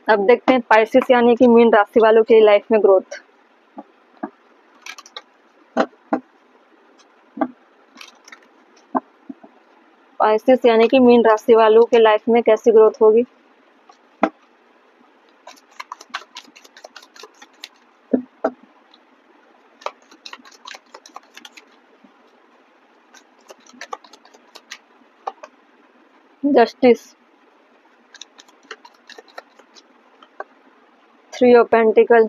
अब देखते हैं पाइसेस यानी कि मीन राशि वालों की लाइफ में ग्रोथ। पाइसेस यानी कि मीन राशि वालों के लाइफ में कैसी ग्रोथ होगी। Justice, 3 of pentacle,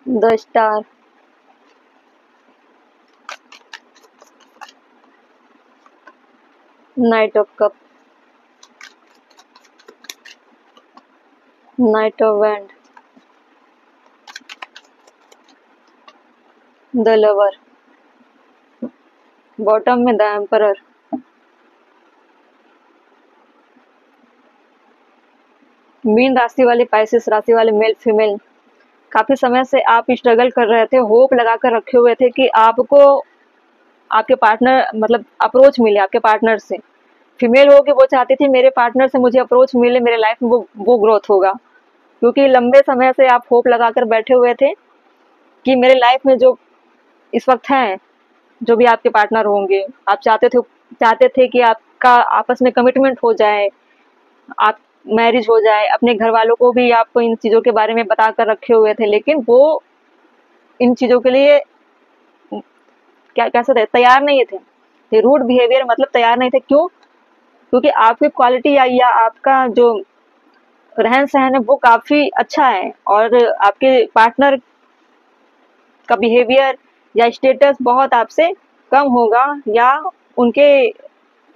the star, night of cup, night of wand, the lover, bottom में द एम्परर। मीन राशि वाले, पाइसेस राशि वाले मेल फीमेल, काफी समय से आप स्ट्रगल कर रहे थे, होप लगा कर रखे हुए थे कि आपको आपके पार्टनर मतलब अप्रोच मिले आपके पार्टनर से। फीमेल हो कि वो चाहती थी मेरे पार्टनर से मुझे अप्रोच मिले, मेरे लाइफ में वो ग्रोथ होगा, क्योंकि लंबे समय से आप होप लगा कर बैठे हुए थे कि मेरे लाइफ में जो इस वक्त हैं, जो भी आपके पार्टनर होंगे, आप चाहते थे कि आपका आपस में कमिटमेंट हो जाए, आप मैरिज हो जाए। अपने घर वालों को भी आपको इन चीज़ों के बारे में बता कर रखे हुए थे, लेकिन वो इन चीज़ों के लिए क्या कह सकते तैयार नहीं थे। ये रूड बिहेवियर मतलब तैयार नहीं थे। क्यों? क्योंकि आपकी क्वालिटी या आपका जो रहन सहन है वो काफ़ी अच्छा है, और आपके पार्टनर का बिहेवियर या स्टेटस बहुत आपसे कम होगा, या उनके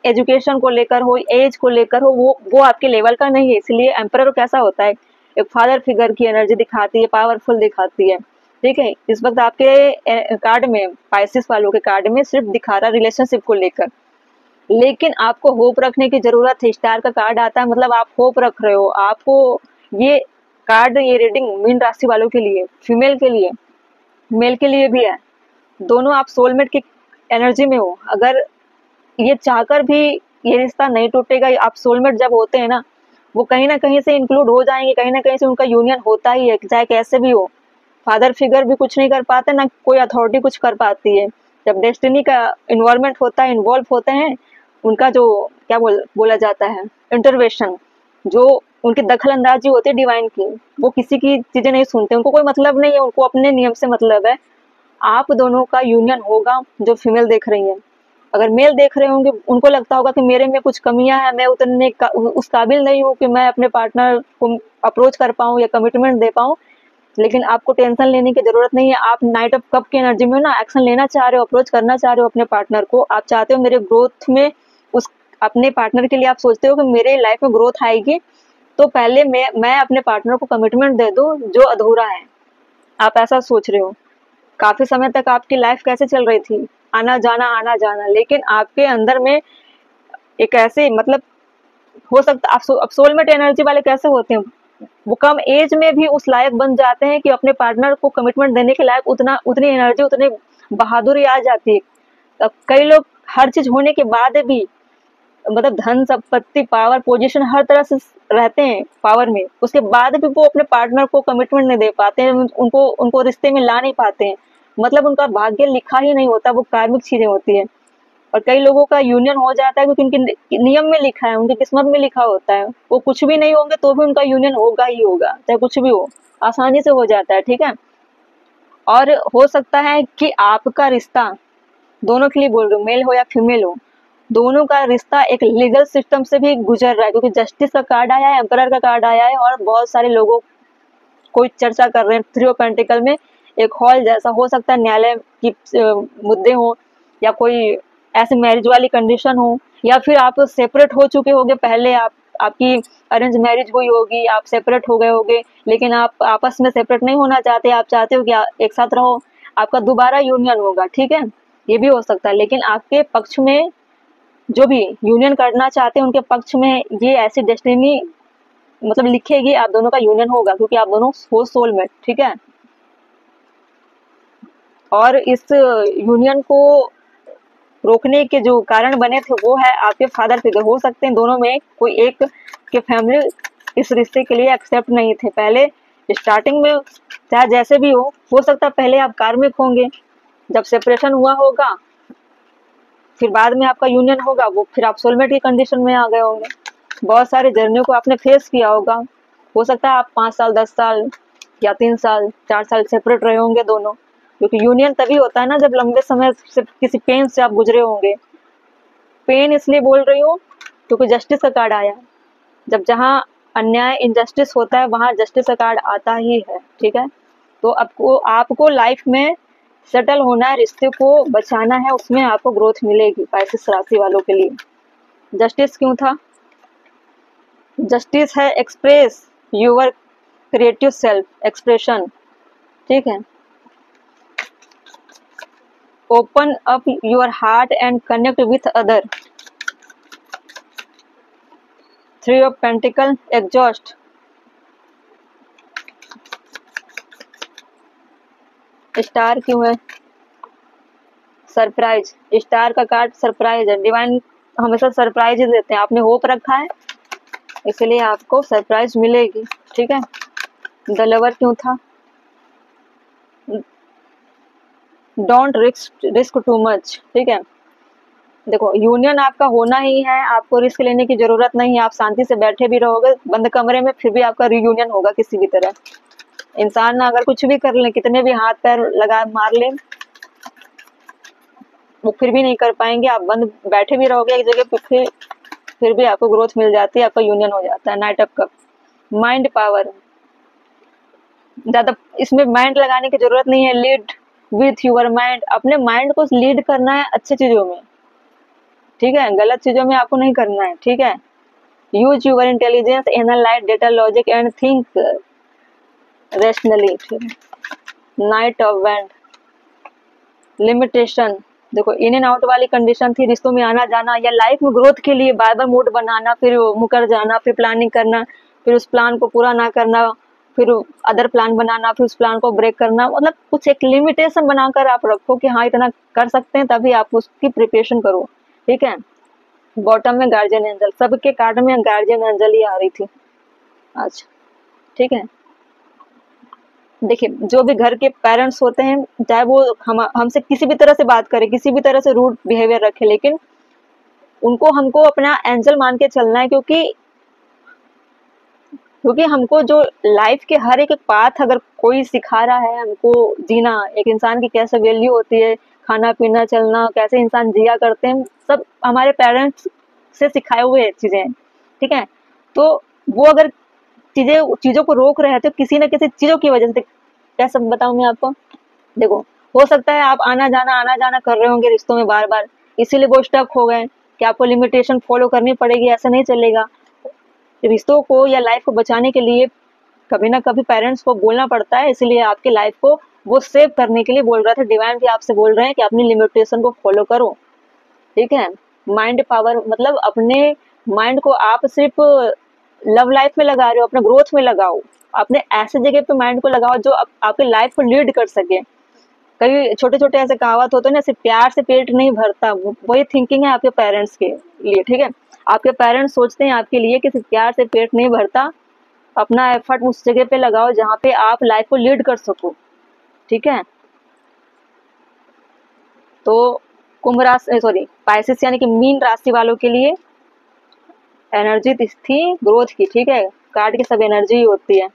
एजुकेशन को लेकर हो, एज को लेकर हो, वो आपके लेवल का नहीं है। इसलिए एम्परर कैसा होता है, एक फादर फिगर की एनर्जी दिखाती है, पावरफुल दिखाती है। ठीक है, इस वक्त आपके कार्ड में, पाइसेस वालों के कार्ड में सिर्फ दिखा रहा रिलेशनशिप को लेकर, लेकिन आपको होप रखने की जरूरत है। स्टार का कार्ड आता है मतलब आप होप रख रहे हो। आपको ये कार्ड, ये रीडिंग मीन राशि वालों के लिए, फीमेल के लिए, मेल के लिए भी है। दोनों आप सोलमेट की एनर्जी में हो। अगर ये चाहकर भी ये रिश्ता नहीं टूटेगा। आप सोलमेट जब होते हैं ना, वो कहीं ना कहीं से इंक्लूड हो जाएंगे, कहीं ना कहीं से उनका यूनियन होता ही है, चाहे कैसे भी हो। फादर फिगर भी कुछ नहीं कर पाते, ना कोई अथॉरिटी कुछ कर पाती है। जब डेस्टिनी का इन्वॉल्वमेंट होता है, इन्वॉल्व होते हैं, उनका जो क्या बोला जाता है, इंटरवेंशन, जो उनकी दखल अंदाजी होती है डिवाइन की, वो किसी की चीजें नहीं सुनते, उनको कोई मतलब नहीं है, उनको अपने नियम से मतलब है। आप दोनों का यूनियन होगा, जो फीमेल देख रही है। अगर मेल देख रहे होंगे, उनको लगता होगा कि मेरे में कुछ कमियां हैं, मैं उतने उस काबिल नहीं हूँ कि मैं अपने पार्टनर को अप्रोच कर पाऊँ या कमिटमेंट दे पाऊँ। लेकिन आपको टेंशन लेने की जरूरत नहीं है। आप नाइट ऑफ कप की एनर्जी में ना एक्शन लेना चाह रहे हो, अप्रोच करना चाह रहे हो अपने पार्टनर को। आप चाहते हो मेरे ग्रोथ में, उस अपने पार्टनर के लिए आप सोचते हो कि मेरे लाइफ में ग्रोथ आएगी, तो पहले मैं अपने पार्टनर को कमिटमेंट दे दूं जो अधूरा है। आप ऐसा सोच रहे हो। काफी समय तक आपकी लाइफ कैसे चल रही थी, आना जाना आना जाना, लेकिन आपके अंदर में एक ऐसे मतलब हो सकता अब सोलमेट एनर्जी वाले कैसे होते हैं, वो कम एज में भी उस लायक बन जाते हैं कि अपने पार्टनर को कमिटमेंट देने के लायक उतनी एनर्जी, उतनी बहादुरी आ जाती है। अब कई लोग हर चीज होने के बाद भी, मतलब धन संपत्ति पावर पोजीशन हर तरह से रहते हैं पावर में, उसके बाद भी वो अपने पार्टनर को कमिटमेंट नहीं दे पाते हैं, उनको उनको रिश्ते में ला नहीं पाते हैं। मतलब उनका भाग्य लिखा ही नहीं होता, वो कार्मिक चीजें होती है। और कई लोगों का यूनियन हो जाता है क्योंकि उनके नियम में लिखा है, उनकी किस्मत में लिखा होता है। वो कुछ भी नहीं होंगे तो भी उनका यूनियन होगा ही होगा, चाहे कुछ भी हो, आसानी से हो जाता है। ठीक है, और हो सकता है कि आपका रिश्ता, दोनों के लिए बोल रही हूँ, मेल हो या फीमेल हो, दोनों का रिश्ता एक लीगल सिस्टम से भी गुजर रहा है, क्योंकि जस्टिस का कार्ड आया है, एम्परर का कार्ड आया है, और बहुत सारे लोगों कोई चर्चा कर रहे हैं। 3 ऑफ पेंटिकल में एक हॉल जैसा हो सकता है, न्यायालय की मुद्दे हो, या कोई ऐसे मैरिज वाली कंडीशन हो, या फिर आप सेपरेट हो चुके होगे पहले, आपकी अरेंज मैरिज हुई होगी, आप सेपरेट हो गए होगे, लेकिन आप आपस में सेपरेट नहीं होना चाहते, आप चाहते हो कि एक साथ रहो, आपका दोबारा यूनियन होगा। ठीक है, ये भी हो सकता है। लेकिन आपके पक्ष में जो भी यूनियन करना चाहते हैं, उनके पक्ष में ये ऐसी डेस्टिनी मतलब लिखेगी, आप दोनों का यूनियन होगा, क्योंकि आप दोनों हो सोलमेट। ठीक है, और इस यूनियन को रोकने के जो कारण बने थे वो है आपके फादर फिगर। हो सकते हैं दोनों में कोई एक के फैमिली इस रिश्ते के लिए एक्सेप्ट नहीं थे। पहले स्टार्टिंग में चाहे जैसे भी हो सकता है पहले आप कार्मिक होंगे, जब सेपरेशन हुआ होगा फिर बाद में आपका यूनियन होगा, वो फिर आप सोलमेट की कंडीशन में आ गए होंगे। बहुत सारे जर्नियों को आपने फेस किया होगा। हो सकता है आप 5 साल 10 साल या 3 साल 4 साल सेपरेट रहे होंगे दोनों, क्योंकि यूनियन तभी होता है ना जब लंबे समय से किसी पेन से आप गुजरे होंगे। पेन इसलिए बोल रही हूँ क्योंकि जस्टिस का कार्ड आया, जब जहाँ अन्याय इनजस्टिस होता है वहाँ जस्टिस का कार्ड आता ही है, ठीक है। तो आपको लाइफ में सेटल होना है, रिश्ते को बचाना है, उसमें आपको ग्रोथ मिलेगी। पाइसेस राशि वालों के लिए जस्टिस क्यों था? जस्टिस है express your creative self expression, ठीक है। Open up your heart and connect with other. 3 of pentacle exhaust. Star क्यों है? सरप्राइज। स्टार का कार्ड सरप्राइज है। डिवाइन हमेशा सरप्राइज ही देते हैं। आपने होप रखा है इसलिए आपको सरप्राइज मिलेगी, ठीक है। द लवर क्यों था? डोंट रिस्क टू मच, ठीक है। देखो यूनियन आपका होना ही है, आपको रिस्क लेने की जरूरत नहीं है। आप शांति से बैठे भी रहोगे बंद कमरे में फिर भी आपका रीयूनियन होगा किसी भी तरह। इंसान ना अगर कुछ भी कर ले, कितने भी हाथ पैर लगा मार ले, वो फिर भी नहीं कर पाएंगे। आप बंद बैठे भी रहोगे एक जगह पे फिर भी आपको ग्रोथ मिल जाती है, आपका यूनियन हो जाता है। Knight of cup. Mind power, ज्यादा इसमें माइंड लगाने की जरूरत नहीं है। Lead with your mind. अपने माइंड को लीड करना है अच्छी चीजों में, ठीक है, गलत चीजों में आपको नहीं करना है, ठीक है। Use your intelligence, analyse data, logic and think rationally, ठीक है। Knight of wand. लिमिटेशन। देखो इन एंड आउट वाली कंडीशन थी, रिश्तों में आना जाना या लाइफ में ग्रोथ के लिए बार बार मूड बनाना, फिर मुकर जाना, फिर प्लानिंग करना, फिर उस प्लान को पूरा ना करना, फिर अदर प्लान बनाना, फिर उस प्लान को ब्रेक करना। मतलब कुछ एक लिमिटेशन बनाकर आप रखो कि हाँ इतना कर सकते हैं, तभी आप उसकी प्रिपरेशन करो, ठीक है। बॉटम में गार्जियन एंजल। सबके कार्ड में गार्जियन एंजल ही आ रही थी आज, ठीक है। देखिए जो भी घर के पेरेंट्स होते हैं, चाहे वो हमसे किसी भी तरह से बात करें, किसी भी तरह से रूड बिहेवियर रखे, लेकिन उनको हमको अपना एंजल मान के चलना है, क्योंकि हमको जो लाइफ के हर एक पाथ अगर कोई सिखा रहा है हमको जीना, एक इंसान की कैसे वैल्यू होती है, खाना पीना चलना, कैसे इंसान जिया करते हैं, सब हमारे पेरेंट्स से सिखाए हुए चीजें, ठीक है। तो वो अगर चीजों को रोक रहे हैं तो किसी न किसी चीजों की वजह से। कैसे बताऊं मैं आपको? देखो हो सकता है आप आना जाना कर रहे होंगे रिश्तों में बार बार, इसीलिए वो स्टक हो गए कि आपको लिमिटेशन फॉलो करनी पड़ेगी, ऐसा नहीं चलेगा। रिश्तों को या लाइफ को बचाने के लिए कभी ना कभी पेरेंट्स को बोलना पड़ता है, इसीलिए आपके लाइफ को वो सेव करने के लिए बोल रहा था। डिवाइन भी आपसे बोल रहे हैं कि अपनी लिमिटेशन को फॉलो करो, ठीक है। माइंड पावर मतलब अपने माइंड को आप सिर्फ लव लाइफ में लगा रहे हो, अपने ग्रोथ में लगाओ, अपने ऐसे जगह पे माइंड को लगाओ जो आपके लाइफ को लीड कर सके। कई छोटे छोटे ऐसे कहावत होते हैं ना, सिर्फ प्यार से पेट नहीं भरता, वही थिंकिंग है आपके पेरेंट्स के लिए, ठीक है। आपके पेरेंट्स सोचते हैं आपके लिए कि सिर्फ प्यार से पेट नहीं भरता, अपना एफर्ट उस जगह पे लगाओ जहाँ पे आप लाइफ को लीड कर सको, ठीक है। तो कुंभ राशि सॉरी पाइसेस यानी कि मीन राशि वालों के लिए एनर्जी थी ग्रोथ की, ठीक है। कार्ड की सब एनर्जी ही होती है।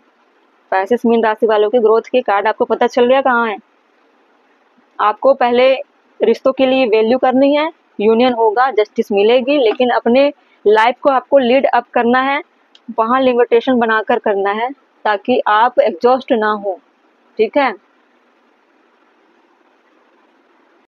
पाइसेस मीन राशि वालों के ग्रोथ के कार्ड आपको पता चल गया कहाँ है। आपको पहले रिश्तों के लिए वैल्यू करनी है, यूनियन होगा, जस्टिस मिलेगी, लेकिन अपने लाइफ को आपको लीड अप करना है, वहाँ लिमिटेशन बनाकर करना है ताकि आप एग्जॉस्ट ना हो, ठीक है।